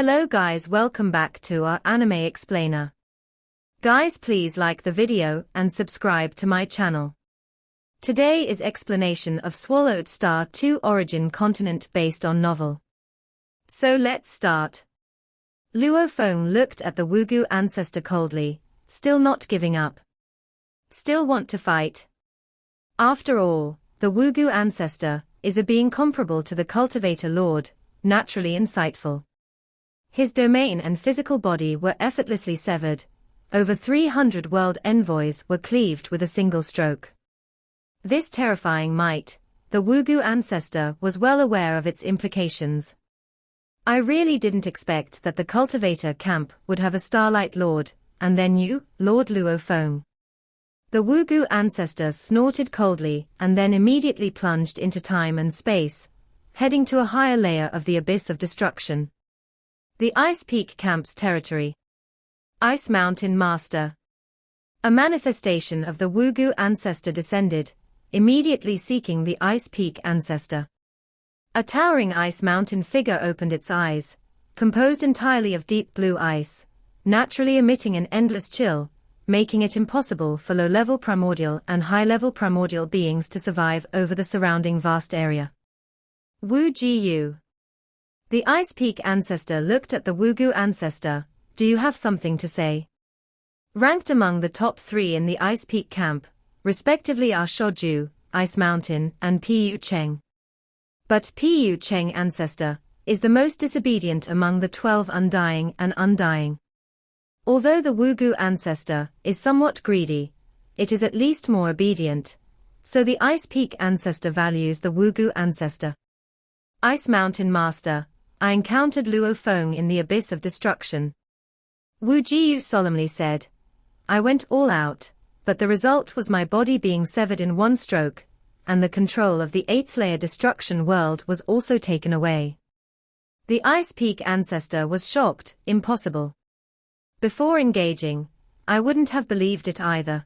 Hello guys, welcome back to our anime explainer. Guys, please like the video and subscribe to my channel. Today is explanation of Swallowed Star 2 origin continent based on novel. So let's start. Luo Feng looked at the Wugu ancestor coldly, still not giving up. Still want to fight? After all, the Wugu ancestor is a being comparable to the cultivator lord, naturally insightful. His domain and physical body were effortlessly severed. Over 300 world envoys were cleaved with a single stroke. This terrifying might, the Wugu ancestor was well aware of its implications. I really didn't expect that the cultivator camp would have a Starlight Lord, and then you, Lord Luo Feng. The Wugu ancestor snorted coldly and then immediately plunged into time and space, heading to a higher layer of the abyss of destruction. The Ice Peak Camp's territory. Ice Mountain Master. A manifestation of the Wugu ancestor descended, immediately seeking the Ice Peak ancestor. A towering ice mountain figure opened its eyes, composed entirely of deep blue ice, naturally emitting an endless chill, making it impossible for low-level primordial and high-level primordial beings to survive over the surrounding vast area. Wu Jiyu. The Ice Peak ancestor looked at the Wugu ancestor. Do you have something to say? Ranked among the top 3 in the Ice Peak camp, respectively are Shoju, Ice Mountain, and Pu Cheng. But Pu Cheng ancestor is the most disobedient among the 12 undying and undying. Although the Wugu ancestor is somewhat greedy, it is at least more obedient, so the Ice Peak ancestor values the Wugu ancestor. Ice Mountain Master. I encountered Luo Feng in the abyss of destruction. Wu Jiyu solemnly said. I went all out, but the result was my body being severed in one stroke, and the control of the 8th layer destruction world was also taken away. The Ice Peak ancestor was shocked. Impossible. Before engaging, I wouldn't have believed it either.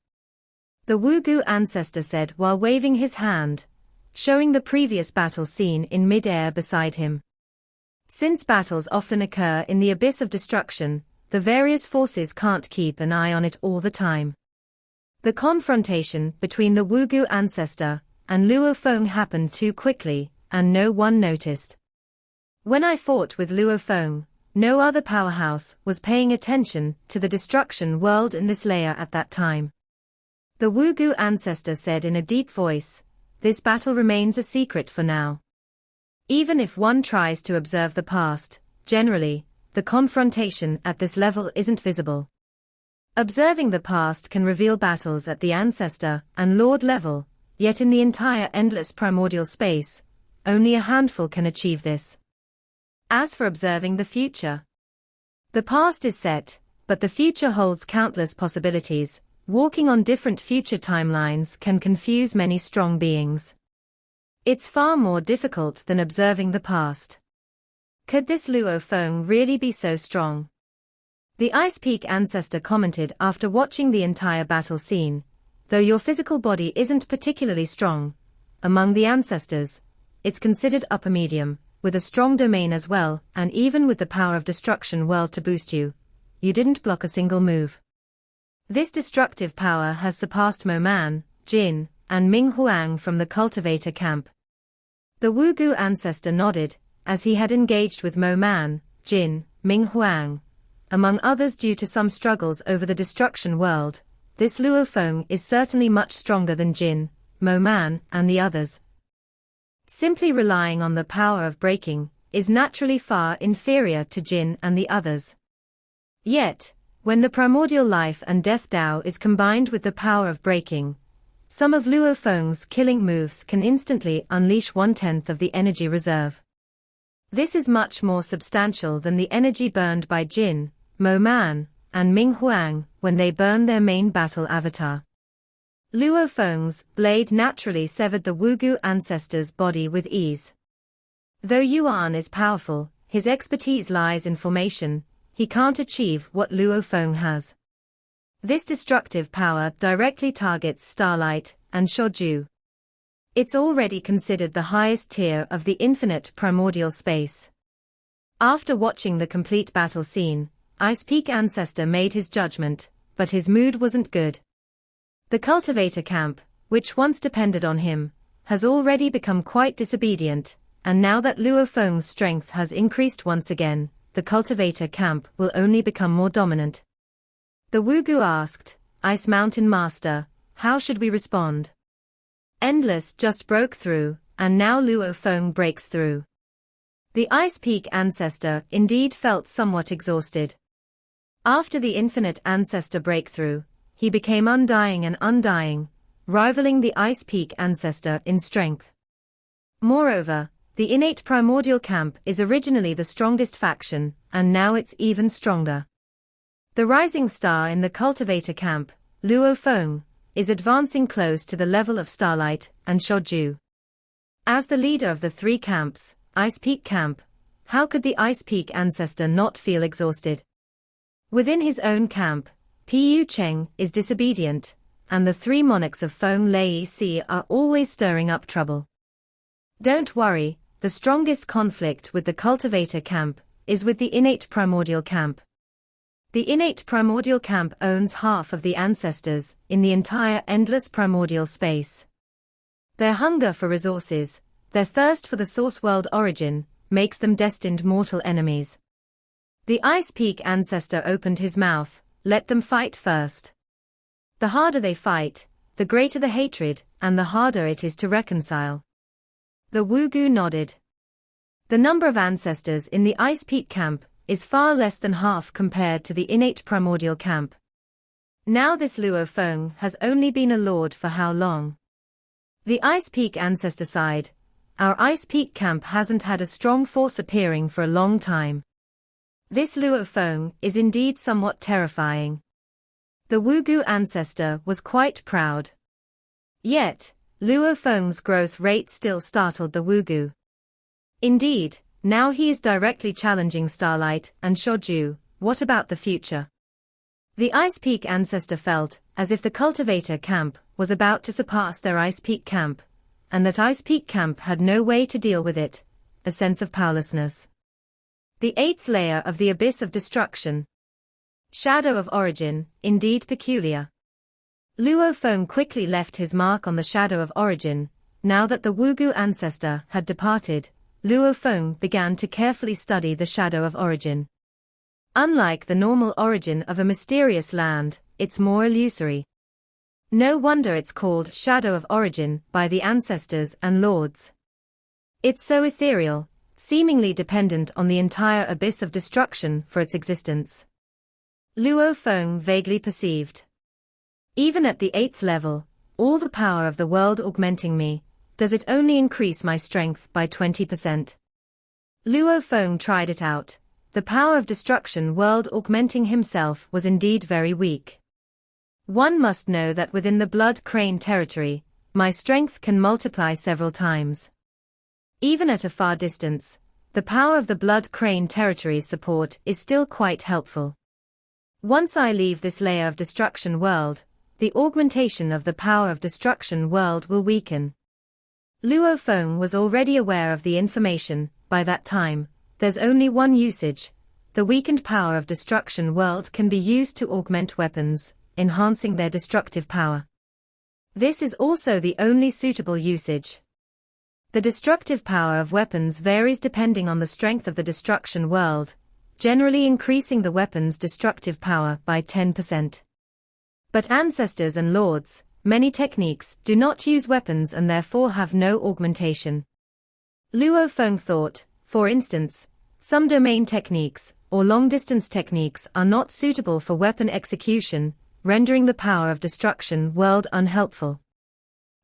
The Wugu ancestor said while waving his hand, showing the previous battle scene in mid-air beside him. Since battles often occur in the abyss of destruction, the various forces can't keep an eye on it all the time. The confrontation between the Wugu ancestor and Luo Feng happened too quickly, and no one noticed. When I fought with Luo Feng, no other powerhouse was paying attention to the destruction world in this layer at that time. The Wugu ancestor said in a deep voice, this battle remains a secret for now. Even if one tries to observe the past, generally, the confrontation at this level isn't visible. Observing the past can reveal battles at the ancestor and lord level, yet in the entire endless primordial space, only a handful can achieve this. As for observing the future, the past is set, but the future holds countless possibilities. Walking on different future timelines can confuse many strong beings. It's far more difficult than observing the past. Could this Luo Feng really be so strong? The Ice Peak ancestor commented after watching the entire battle scene. Though your physical body isn't particularly strong, among the ancestors, it's considered upper medium, with a strong domain as well, and even with the power of destruction world to boost you, you didn't block a single move. This destructive power has surpassed Mo Man, Jin, and Ming Huang from the cultivator camp. The Wugu ancestor nodded, as he had engaged with Mo Man, Jin, Ming Huang. Among others due to some struggles over the destruction world, this Luo Feng is certainly much stronger than Jin, Mo Man, and the others. Simply relying on the power of breaking is naturally far inferior to Jin and the others. Yet, when the primordial life and death Tao is combined with the power of breaking, some of Luo Feng's killing moves can instantly unleash 1/10 of the energy reserve. This is much more substantial than the energy burned by Jin, Mo Man, and Ming Huang when they burn their main battle avatar. Luo Feng's blade naturally severed the Wugu ancestor's body with ease. Though Yuan is powerful, his expertise lies in formation. He can't achieve what Luo Feng has. This destructive power directly targets Starlight and Shoju. It's already considered the highest tier of the infinite primordial space. After watching the complete battle scene, Ice Peak Ancestor made his judgment, but his mood wasn't good. The cultivator camp, which once depended on him, has already become quite disobedient, and now that Luo Feng's strength has increased once again, the cultivator camp will only become more dominant. The Wugu asked, Ice Mountain Master, how should we respond? Endless just broke through, and now Luo Feng breaks through. The Ice Peak Ancestor indeed felt somewhat exhausted. After the Infinite Ancestor breakthrough, he became undying and undying, rivaling the Ice Peak Ancestor in strength. Moreover, the innate primordial camp is originally the strongest faction, and now it's even stronger. The rising star in the cultivator camp, Luo Feng, is advancing close to the level of Starlight and Shoju. As the leader of the three camps, Ice Peak Camp, how could the Ice Peak Ancestor not feel exhausted? Within his own camp, Pu Cheng is disobedient, and the three monarchs of Feng Lei Si are always stirring up trouble. Don't worry, the strongest conflict with the cultivator camp is with the innate primordial camp. The innate primordial camp owns half of the ancestors in the entire endless primordial space. Their hunger for resources, their thirst for the source world origin, makes them destined mortal enemies. The Ice Peak Ancestor opened his mouth, let them fight first. The harder they fight, the greater the hatred, and the harder it is to reconcile. The Wugu nodded. The number of ancestors in the Ice Peak camp is far less than half compared to the innate primordial camp. Now this Luo Feng has only been a lord for how long? The Ice Peak Ancestor sighed. Our Ice Peak camp hasn't had a strong force appearing for a long time. This Luo Feng is indeed somewhat terrifying. The Wugu Ancestor was quite proud. Yet, Luo Feng's growth rate still startled the Wugu. Indeed, now he is directly challenging Starlight and Shoju. What about the future? The Ice Peak Ancestor felt as if the cultivator camp was about to surpass their Ice Peak camp, and that Ice Peak camp had no way to deal with it, a sense of powerlessness. The eighth layer of the abyss of destruction. Shadow of origin, indeed peculiar. Luo Feng quickly left his mark on the shadow of origin. Now that the Wugu Ancestor had departed, Luo Feng began to carefully study the shadow of origin. Unlike the normal origin of a mysterious land, it's more illusory. No wonder it's called shadow of origin by the ancestors and lords. It's so ethereal, seemingly dependent on the entire abyss of destruction for its existence. Luo Feng vaguely perceived. Even at the 8th level, all the power of the world augmenting me, does it only increase my strength by 20%? Luo Feng tried it out. The power of destruction world augmenting himself was indeed very weak. One must know that within the blood crane territory, my strength can multiply several times. Even at a far distance, the power of the blood crane territory's support is still quite helpful. Once I leave this layer of destruction world, the augmentation of the power of destruction world will weaken. Luo Feng was already aware of the information. By that time, there's only one usage. The weakened power of destruction world can be used to augment weapons, enhancing their destructive power. This is also the only suitable usage. The destructive power of weapons varies depending on the strength of the destruction world, generally increasing the weapon's destructive power by 10%. But ancestors and lords, many techniques do not use weapons and therefore have no augmentation. Luo Feng thought, for instance, some domain techniques or long-distance techniques are not suitable for weapon execution, rendering the power of destruction world unhelpful.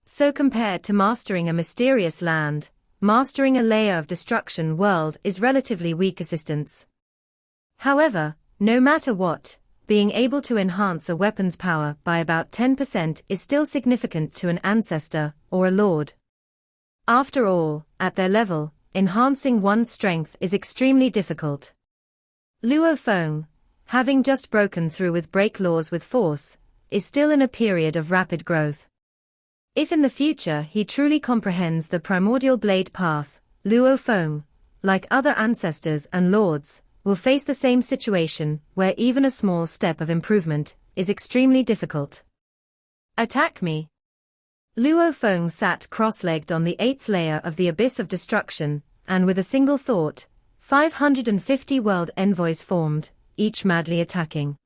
So compared to mastering a mysterious land, mastering a layer of destruction world is relatively weak assistance. However, no matter what, being able to enhance a weapon's power by about 10% is still significant to an ancestor or a lord. After all, at their level, enhancing one's strength is extremely difficult. Luo Feng, having just broken through with break laws with force, is still in a period of rapid growth. If in the future he truly comprehends the primordial blade path, Luo Feng, like other ancestors and lords, will face the same situation where even a small step of improvement is extremely difficult. Attack me. Luo Feng sat cross-legged on the 8th layer of the abyss of destruction, and with a single thought, 550 world envoys formed, each madly attacking.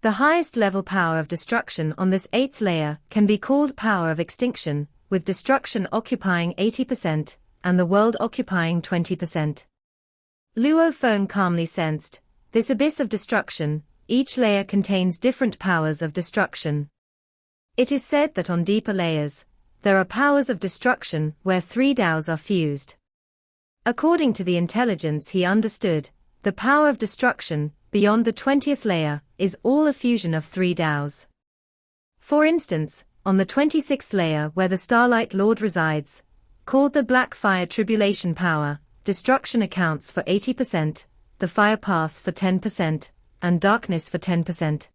The highest level power of destruction on this 8th layer can be called power of extinction, with destruction occupying 80% and the world occupying 20%. Luo Feng calmly sensed, this abyss of destruction, each layer contains different powers of destruction. It is said that on deeper layers, there are powers of destruction where 3 Taos are fused. According to the intelligence he understood, the power of destruction, beyond the 20th layer, is all a fusion of 3 Taos. For instance, on the 26th layer where the Starlight Lord resides, called the Black Fire Tribulation Power, destruction accounts for 80%, the Fire Path for 10%, and darkness for 10%.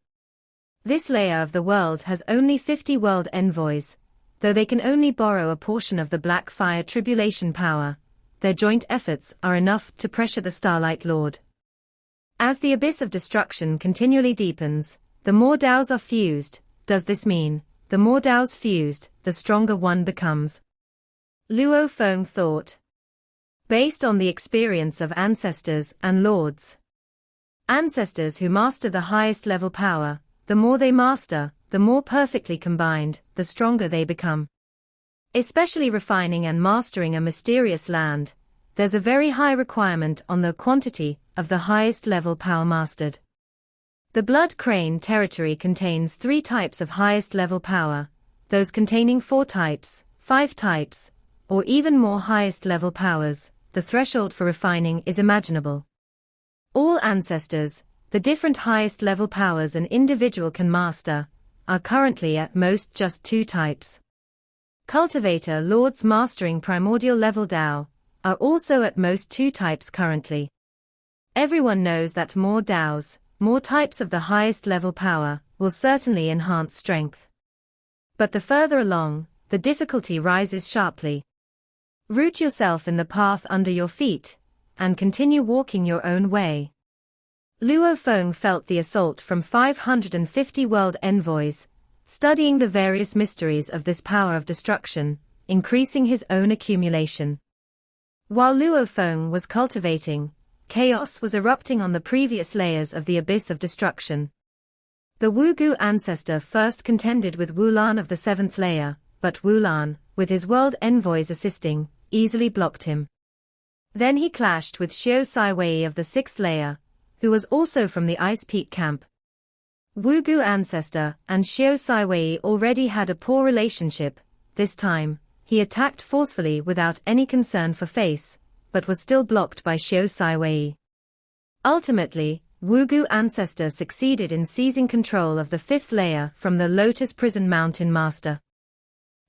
This layer of the world has only 50 world envoys, though they can only borrow a portion of the Black Fire Tribulation Power. Their joint efforts are enough to pressure the Starlight Lord. As the abyss of destruction continually deepens, the more Taos are fused. Does this mean, the more Taos fused, the stronger one becomes? Luo Feng thought. Based on the experience of ancestors and lords. Ancestors who master the highest level power, the more they master, the more perfectly combined, the stronger they become. Especially refining and mastering a mysterious land, there's a very high requirement on the quantity of the highest level power mastered. The Blood Crane territory contains 3 types of highest level power, those containing 4 types, 5 types, or even more highest level powers. The threshold for refining is imaginable. All ancestors, the different highest level powers an individual can master, are currently at most just 2 types. Cultivator lords mastering primordial level Tao are also at most 2 types currently. Everyone knows that more Taos, more types of the highest level power, will certainly enhance strength. But the further along, the difficulty rises sharply. Root yourself in the path under your feet, and continue walking your own way. Luo Feng felt the assault from 550 world envoys, studying the various mysteries of this power of destruction, increasing his own accumulation. While Luo Feng was cultivating, chaos was erupting on the previous layers of the abyss of destruction. The Wugu ancestor first contended with Wulan of the 7th layer, but Wulan, with his world envoys assisting, easily blocked him. Then he clashed with Xiao Saiwei of the 6th layer, who was also from the Ice Peak camp. Wugu ancestor and Xiao Saiwei already had a poor relationship. This time, he attacked forcefully without any concern for face, but was still blocked by Xiao Saiwei. Ultimately, Wugu ancestor succeeded in seizing control of the 5th layer from the Lotus Prison Mountain Master.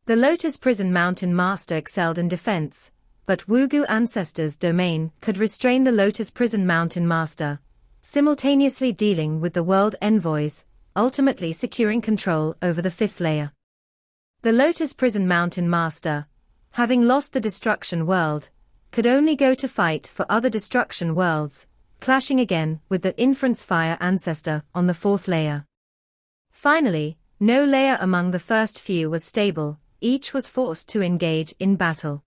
The Lotus Prison Mountain Master excelled in defense, but Wugu ancestor's domain could restrain the Lotus Prison Mountain Master, simultaneously dealing with the world envoys, ultimately securing control over the 5th layer. The Lotus Prison Mountain Master, having lost the destruction world, could only go to fight for other destruction worlds, clashing again with the Inference Fire ancestor on the 4th layer. Finally, no layer among the first few was stable, each was forced to engage in battle.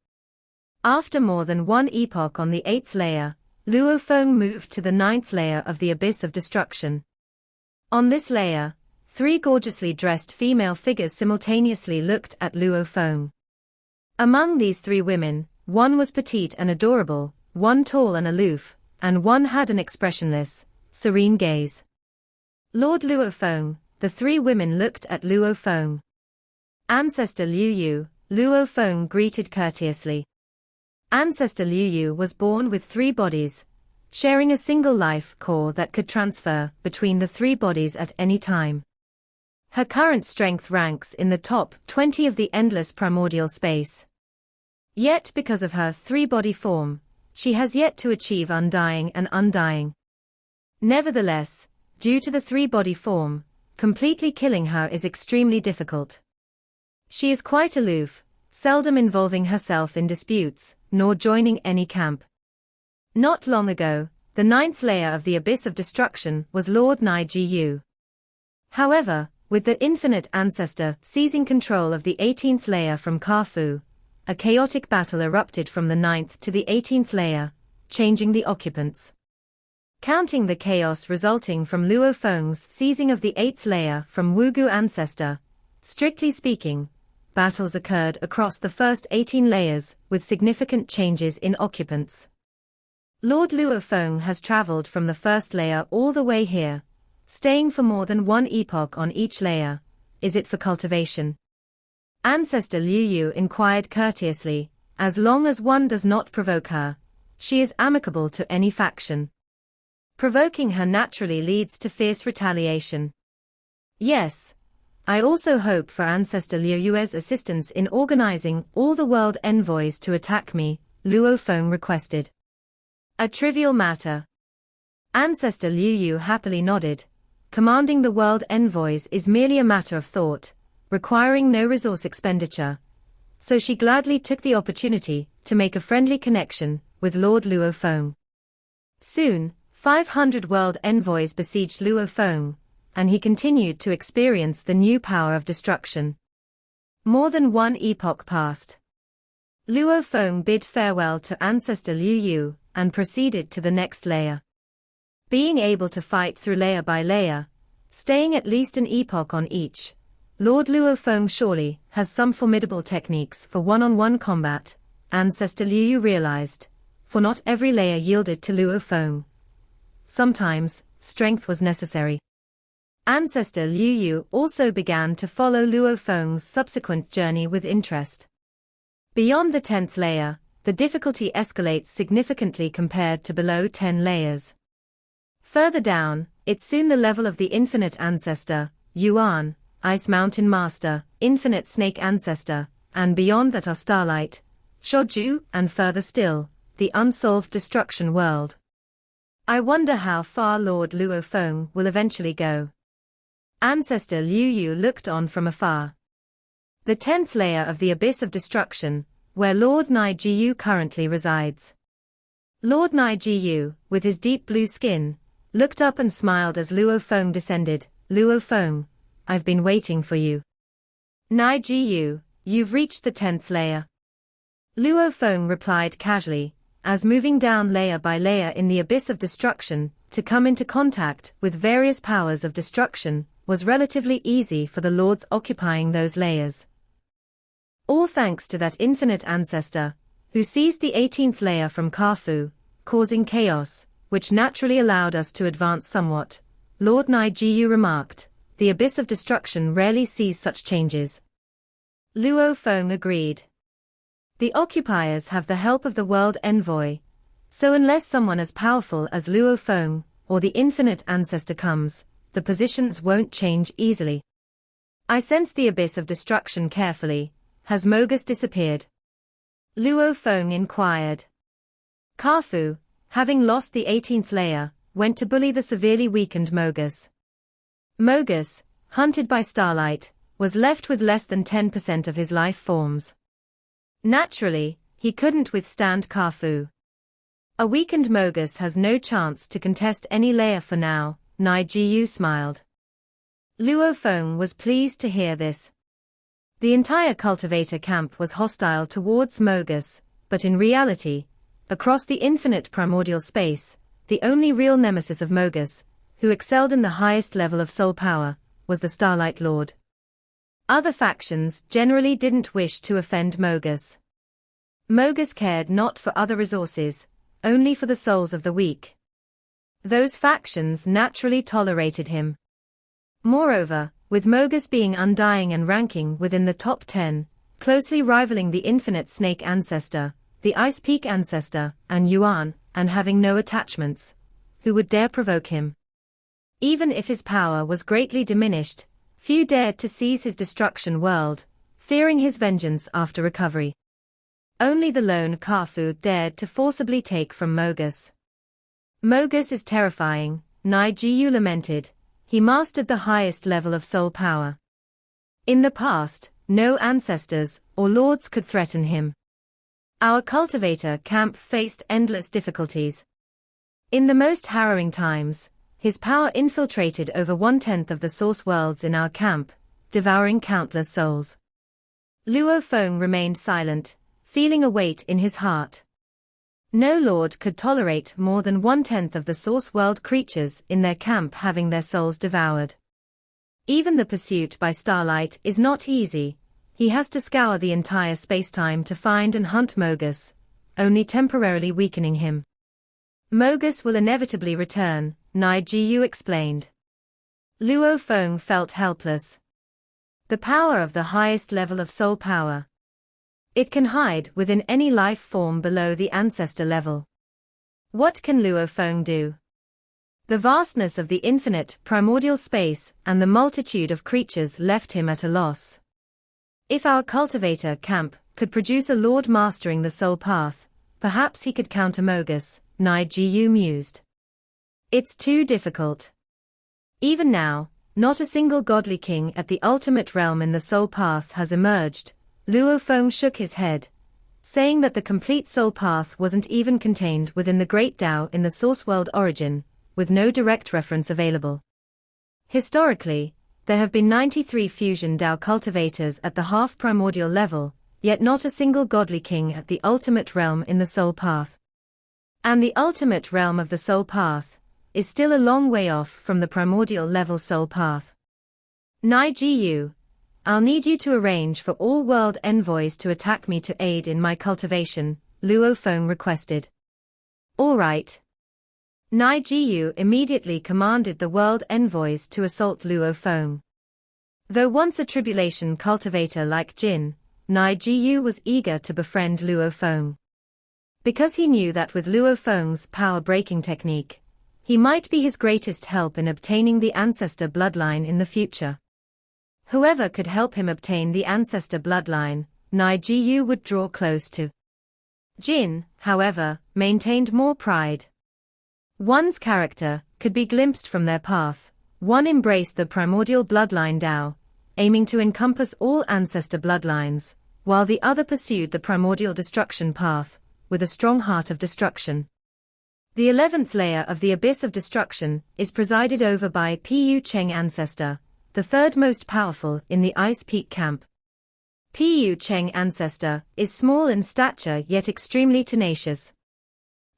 After more than one epoch on the 8th layer, Luo Feng moved to the 9th layer of the abyss of destruction. On this layer, 3 gorgeously dressed female figures simultaneously looked at Luo Feng. Among these 3 women, one was petite and adorable, one tall and aloof, and one had an expressionless, serene gaze. Lord Luo Feng, the 3 women looked at Luo Feng. Ancestor Liu Yu, Luo Feng greeted courteously. Ancestor Liu Yu was born with 3 bodies, sharing a single life core that could transfer between the 3 bodies at any time. Her current strength ranks in the top 20 of the endless primordial space. Yet because of her 3-body form, she has yet to achieve undying and undying. Nevertheless, due to the 3-body form, completely killing her is extremely difficult. She is quite aloof, seldom involving herself in disputes, nor joining any camp. Not long ago, the ninth layer of the Abyss of Destruction was Lord Nijiu. However, with the infinite ancestor seizing control of the 18th layer from Kafu, a chaotic battle erupted from the 9th to the 18th layer, changing the occupants. Counting the chaos resulting from Luo Feng's seizing of the 8th layer from Wugu ancestor, strictly speaking, battles occurred across the first 18 layers with significant changes in occupants. Lord Luo Feng has traveled from the first layer all the way here, staying for more than one epoch on each layer. Is it for cultivation? Ancestor Liu Yu inquired courteously. As long as one does not provoke her, she is amicable to any faction. Provoking her naturally leads to fierce retaliation. Yes. I also hope for Ancestor Liu Yue's assistance in organizing all the world envoys to attack me, Luo Feng requested. A trivial matter. Ancestor Liu Yu happily nodded. Commanding the world envoys is merely a matter of thought, requiring no resource expenditure. So she gladly took the opportunity to make a friendly connection with Lord Luo Feng. Soon, 500 world envoys besieged Luo Feng, and he continued to experience the new power of destruction. More than one epoch passed. Luo Feng bid farewell to Ancestor Liu Yu and proceeded to the next layer. Being able to fight through layer by layer, staying at least an epoch on each, Lord Luo Feng surely has some formidable techniques for one-on-one combat, Ancestor Liu Yu realized, for not every layer yielded to Luo Feng. Sometimes, strength was necessary. Ancestor Liu Yu also began to follow Luo Feng's subsequent journey with interest. Beyond the 10th layer, the difficulty escalates significantly compared to below 10 layers. Further down, it's soon the level of the Infinite Ancestor, Yuan, Ice Mountain Master, Infinite Snake Ancestor, and beyond that are Starlight, Shoju, and further still, the Unsolved Destruction World. I wonder how far Lord Luo Feng will eventually go. Ancestor Liu Yu looked on from afar. The 10th layer of the Abyss of Destruction, where Lord Nijiu currently resides. Lord Nijiu, with his deep blue skin, looked up and smiled as Luo Feng descended. Luo Feng, I've been waiting for you. Nijiu, you've reached the 10th layer. Luo Feng replied casually, as moving down layer by layer in the Abyss of Destruction, to come into contact with various powers of destruction, was relatively easy for the lords occupying those layers. All thanks to that infinite ancestor, who seized the 18th layer from Kafu, causing chaos, which naturally allowed us to advance somewhat, Lord Nijiu remarked. The Abyss of Destruction rarely sees such changes. Luo Feng agreed. The occupiers have the help of the world envoy, so unless someone as powerful as Luo Feng, or the infinite ancestor comes, the positions won't change easily. I sense the Abyss of Destruction carefully. Has Mogus disappeared? Luo Feng inquired. Kafu, having lost the 18th layer, went to bully the severely weakened Mogus. Mogus, hunted by Starlight, was left with less than 10% of his life forms. Naturally, he couldn't withstand Kafu. A weakened Mogus has no chance to contest any layer for now, Nijiu smiled. Luo Feng was pleased to hear this. The entire cultivator camp was hostile towards Mogus, but in reality, across the infinite primordial space, the only real nemesis of Mogus, who excelled in the highest level of soul power, was the Starlight Lord. Other factions generally didn't wish to offend Mogus. Mogus cared not for other resources, only for the souls of the weak. Those factions naturally tolerated him. Moreover, with Mogus being undying and ranking within the top 10, closely rivaling the Infinite Snake Ancestor, the Ice Peak Ancestor, and Yuan, and having no attachments, who would dare provoke him? Even if his power was greatly diminished, few dared to seize his destruction world, fearing his vengeance after recovery. Only the lone Kafu dared to forcibly take from Mogus. Mogus is terrifying, Nijiu lamented. He mastered the highest level of soul power. In the past, no ancestors or lords could threaten him. Our cultivator camp faced endless difficulties. In the most harrowing times, his power infiltrated over 1/10 of the source worlds in our camp, devouring countless souls. Luo Feng remained silent, feeling a weight in his heart. No lord could tolerate more than 1/10 of the source world creatures in their camp having their souls devoured. Even the pursuit by starlight is not easy. He has to scour the entire spacetime to find and hunt Mogus, only temporarily weakening him. Mogus will inevitably return, Nai Jiyu explained. Luo Feng felt helpless. The power of the highest level of soul power. It can hide within any life form below the ancestor level. What can Luo Feng do? The vastness of the infinite primordial space and the multitude of creatures left him at a loss. If our cultivator camp could produce a lord mastering the soul path, perhaps he could counter Mogus, Nai Jiyu mused. It's too difficult. Even now, not a single godly king at the ultimate realm in the soul path has emerged. Luo Feng shook his head, saying that the complete soul path wasn't even contained within the Great Tao in the source world origin, with no direct reference available. Historically, there have been 93 fusion Tao cultivators at the half-primordial level, yet not a single godly king at the ultimate realm in the soul path. And the ultimate realm of the soul path is still a long way off from the primordial level soul path. Nai Jiyu, I'll need you to arrange for all world envoys to attack me to aid in my cultivation, Luo Feng requested. All right. Nai Jiyu immediately commanded the world envoys to assault Luo Feng. Though once a tribulation cultivator like Jin, Nai Jiyu was eager to befriend Luo Feng. Because he knew that with Luo Feng's power-breaking technique, he might be his greatest help in obtaining the ancestor bloodline in the future. Whoever could help him obtain the ancestor bloodline, Nai Jiyu would draw close to. Jin, however, maintained more pride. One's character could be glimpsed from their path. One embraced the primordial bloodline Tao, aiming to encompass all ancestor bloodlines, while the other pursued the primordial destruction path, with a strong heart of destruction. The 11th layer of the Abyss of Destruction is presided over by Pu Cheng Ancestor, the third most powerful in the Ice Peak camp. Pu Cheng Ancestor is small in stature yet extremely tenacious.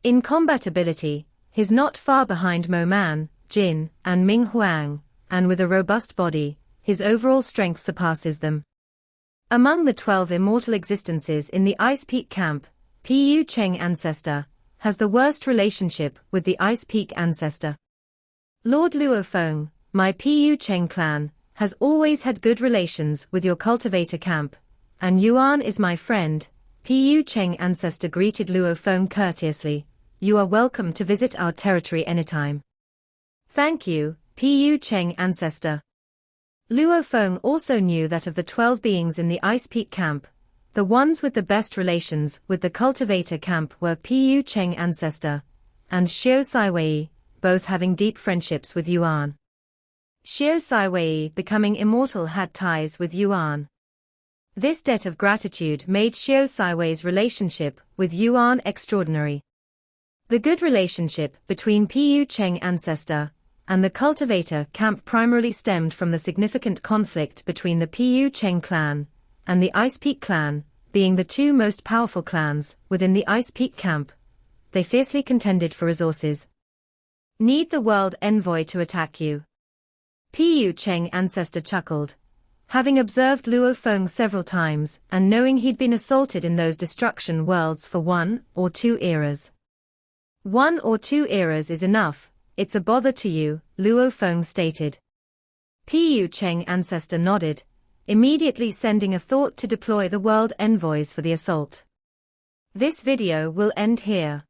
In combat ability, he's not far behind Mo Man, Jin, and Ming Huang, and with a robust body, his overall strength surpasses them. Among the 12 immortal existences in the Ice Peak camp, Pu Cheng Ancestor has the worst relationship with the Ice Peak Ancestor. Lord Luo Feng, my Pu Cheng clan, has always had good relations with your cultivator camp, and Yuan is my friend. Pu Cheng Ancestor greeted Luo Feng courteously. You are welcome to visit our territory anytime. Thank you, Pu Cheng Ancestor. Luo Feng also knew that of the 12 beings in the Ice Peak camp, the ones with the best relations with the cultivator camp were Pu Cheng Ancestor and Xiao Saiwei, both having deep friendships with Yuan. Xiao Saiwei, becoming immortal, had ties with Yuan. This debt of gratitude made Xiao Saiwei's relationship with Yuan extraordinary. The good relationship between Pu Cheng Ancestor and the cultivator camp primarily stemmed from the significant conflict between the Pu Cheng clan and the Ice Peak clan, being the two most powerful clans within the Ice Peak camp. They fiercely contended for resources. Need the world envoy to attack you? Pu Cheng Ancestor chuckled. Having observed Luo Feng several times and knowing he'd been assaulted in those destruction worlds for 1 or 2 eras. 1 or 2 eras is enough, it's a bother to you, Luo Feng stated. Pu Cheng Ancestor nodded, immediately sending a thought to deploy the world envoys for the assault. This video will end here.